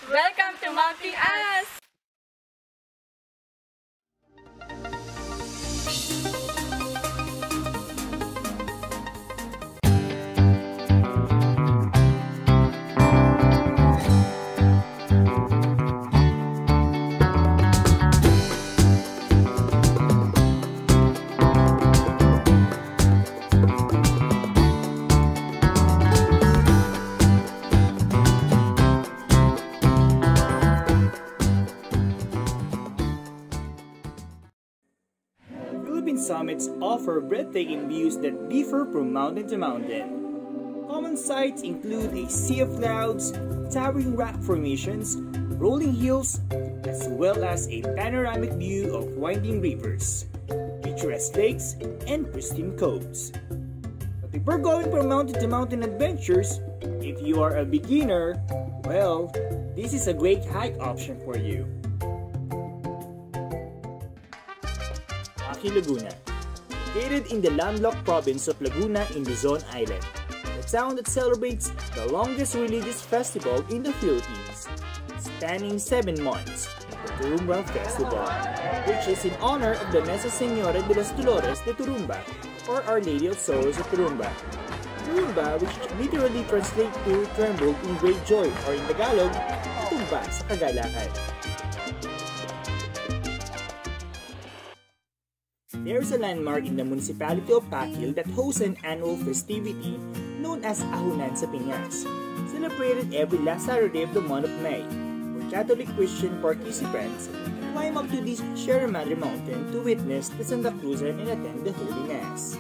Welcome to Pingas! Summits offer breathtaking views that differ from mountain to mountain. Common sights include a sea of clouds, towering rock formations, rolling hills, as well as a panoramic view of winding rivers, picturesque lakes, and pristine coves. But if we're going for mountain to mountain adventures, if you are a beginner, well, this is a great hike option for you. Pakil, Laguna. Located in the landlocked province of Laguna in Luzon Island, the town that celebrates the longest religious festival in the Philippines, spanning 7 months, the Turumba Festival, which is in honor of the Nuestra Señora de las Dolores de Turumba, or Our Lady of Sorrows of Turumba. Turumba, which literally translates to tremble in great joy, or in Tagalog, tumba sa kagalakan. There is a landmark in the municipality of Pakil that hosts an annual festivity known as ACKNOWLEDGMENTS sa Pingas, celebrated every last Saturday of the month of May, where Catholic Christian participants climb up to this Sierra Madre mountain to witness the Santa Cruz and attend the Holy Mass.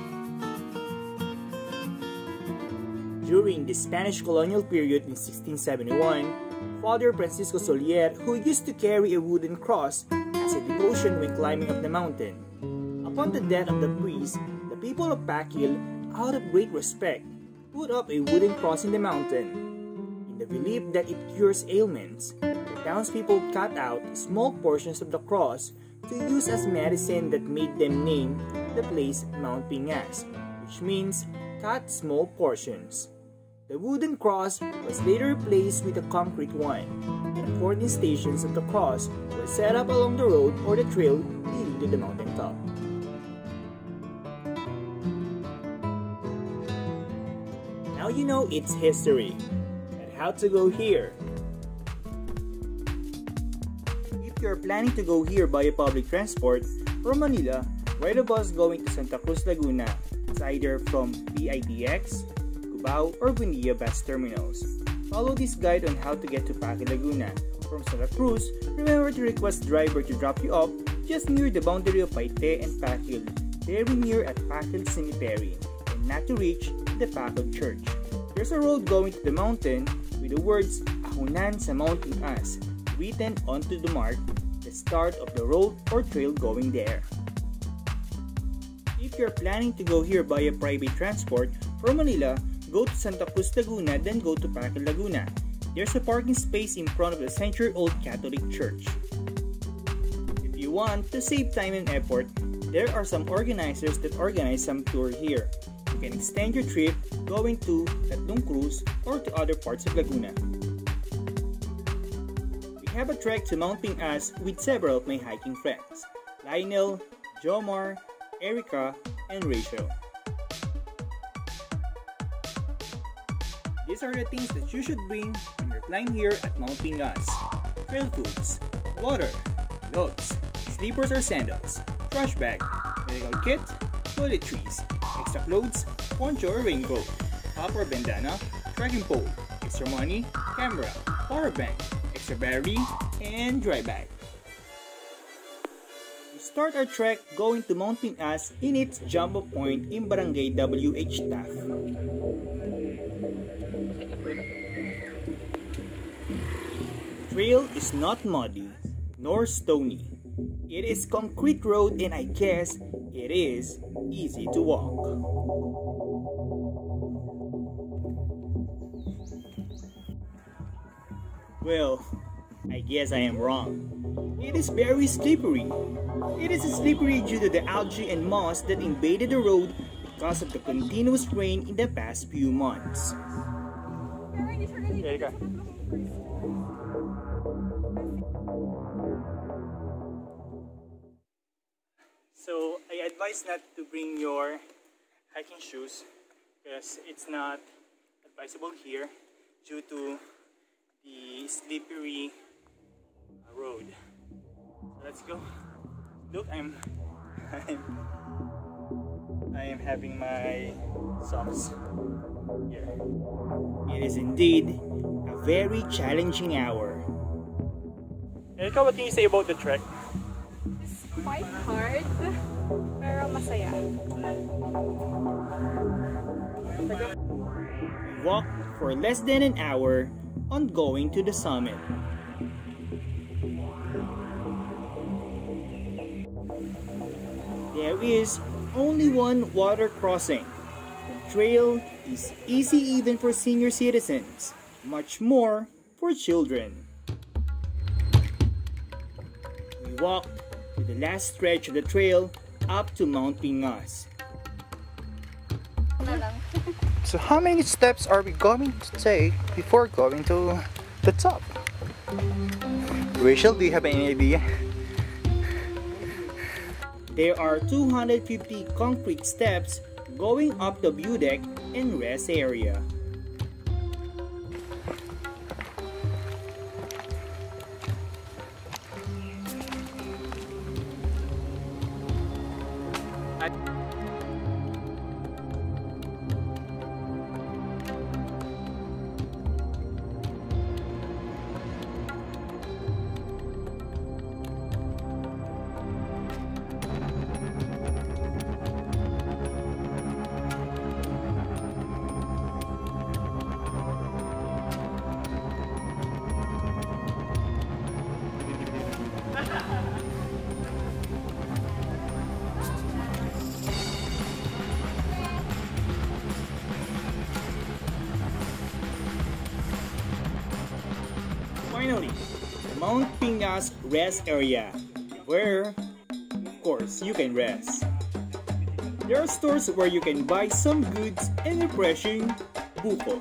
During the Spanish colonial period in 1671, Father Francisco Solier, who used to carry a wooden cross as a devotion when climbing up the mountain. Upon the death of the priest, the people of Pakil, out of great respect, put up a wooden cross in the mountain. In the belief that it cures ailments, the townspeople cut out small portions of the cross to use as medicine that made them name the place Mount Pingas, which means cut small portions. The wooden cross was later replaced with a concrete one, and 14 stations of the cross were set up along the road or the trail leading to the mountaintop. Now you know its history, and how to go here. If you're planning to go here by a public transport, from Manila, ride a bus going to Santa Cruz, Laguna. It's either from PIDX, Cubao, or Buendia bus terminals. Follow this guide on how to get to Pakil, Laguna. From Santa Cruz, remember to request driver to drop you off just near the boundary of Paite and Pakil, very near at Pakil Cemetery, and not to reach the Pakil Church. There's a road going to the mountain with the words Ahunan sa Mount Pingas written onto the mark, the start of the road or trail going there. If you're planning to go here by a private transport, from Manila, go to Santa Cruz, Laguna, then go to Pakil, Laguna. There's a parking space in front of the century-old Catholic Church. If you want to save time and effort, there are some organizers that organize some tour here. You can extend your trip going to Tatlong Cruz or to other parts of Laguna. We have a trek to Mount Pingas with several of my hiking friends, Lionel, Jomar, Erica, and Rachelle. These are the things that you should bring when you're flying here at Mount Pingas: trail foods, water, clothes, slippers or sandals, trash bag, medical kit, toiletries, extra clothes, poncho or raincoat, top or bandana, trekking pole, extra money, camera, power bank, extra battery, and dry bag. We start our trek going to Mount Pingas in its jump-off point in Barangay W.H.Taft. The trail is not muddy nor stony. It is concrete road, and I guess it is easy to walk. Well, I guess I am wrong. It is very slippery. It is slippery due to the algae and moss that invaded the road because of the continuous rain in the past few months. advise not to bring your hiking shoes because it's not advisable here due to the slippery road. So let's go. Look, I am having my socks here. It is indeed a very challenging hour. Erika, what can you say about the trek? It's quite hard, pero masaya. We walked for less than an hour on going to the summit. There is only one water crossing. The trail is easy even for senior citizens, much more for children. We walked to the last stretch of the trail up to Mount Pingas. So how many steps are we going to take before going to the top? Rachelle, do you have any idea? There are 250 concrete steps going up the view deck and rest area. Finally, the Mount Pingas rest area, where, of course, you can rest. There are stores where you can buy some goods and refreshing buko.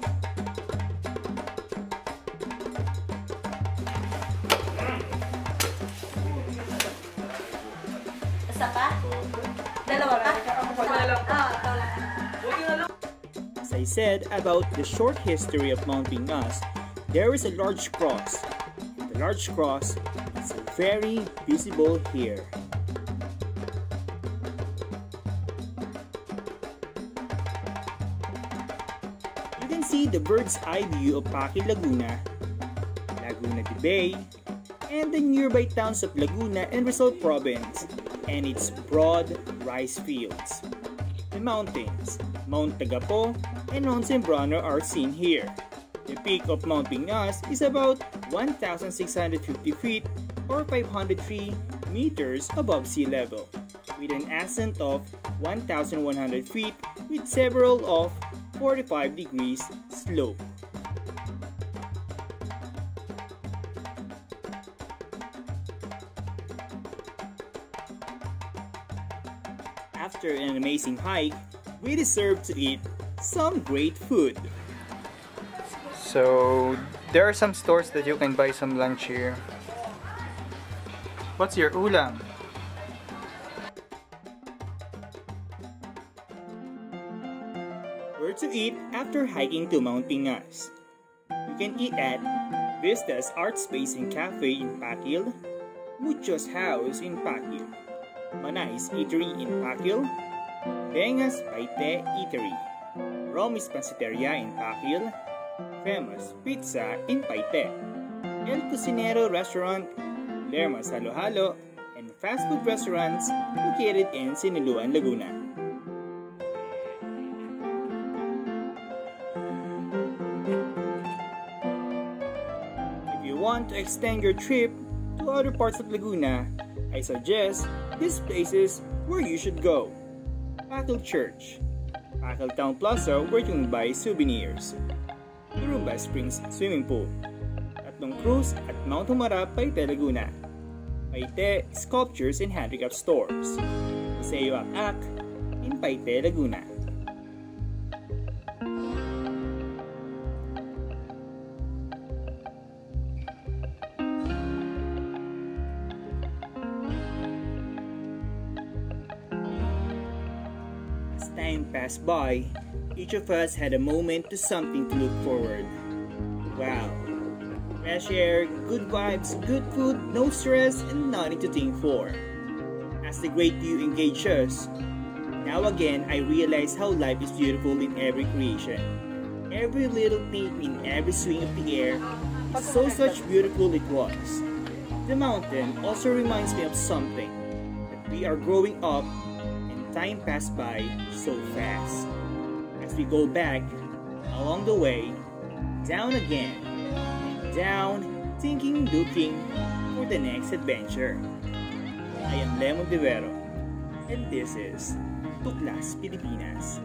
Isa pa? Dalawa pa? As I said about the short history of Mount Pingas, there is a large cross. The large cross is very visible here. You can see the bird's eye view of Pakil, Laguna, Laguna de Bay, and the nearby towns of Laguna and Rachelle province, and its broad rice fields. The mountains, Mount Tagapo and Mount Sembrano are seen here. The peak of Mount Pingas is about 1,650 feet or 503 meters above sea level, with an ascent of 1,100 feet with several of 45 degrees slope. After an amazing hike, we deserve to eat some great food. So there are some stores that you can buy some lunch here. What's your ulam? Where to eat after hiking to Mount Pingas? You can eat at Vista's Art Space and Cafe in Pakil, Mucho's House in Pakil, Manay's Eatery in Pakil, Pingas Paite Eatery, Romy's Pansiteria in Pakil, Famous Pizza in Paite, El Cocinero Restaurant, Lerma's Halo Halo, and fast food restaurants located in Siniluan, Laguna. If you want to extend your trip to other parts of Laguna, I suggest these places where you should go. Pakil Church, Pakil Town Plaza where you can buy souvenirs, Turumba Springs Swimming Pool, Tatlong Cruz at Mount Humarap, Paite, Laguna, Paite Sculptures and Handicraft Stores, Paseo Ak in Paite, Laguna. time passed by, each of us had a moment to something to look forward. Wow. Fresh air, good vibes, good food, no stress, and nothing to think for. As the great view engaged us, now again I realize how life is beautiful in every creation. Every little thing in every swing of the air is so such beautiful it was. The mountain also reminds me of something, that we are growing up and time passed by so fast. As we go back, along the way, down again, and down, thinking, looking for the next adventure. I am Lemon Divero, and this is Tuklas Pilipinas.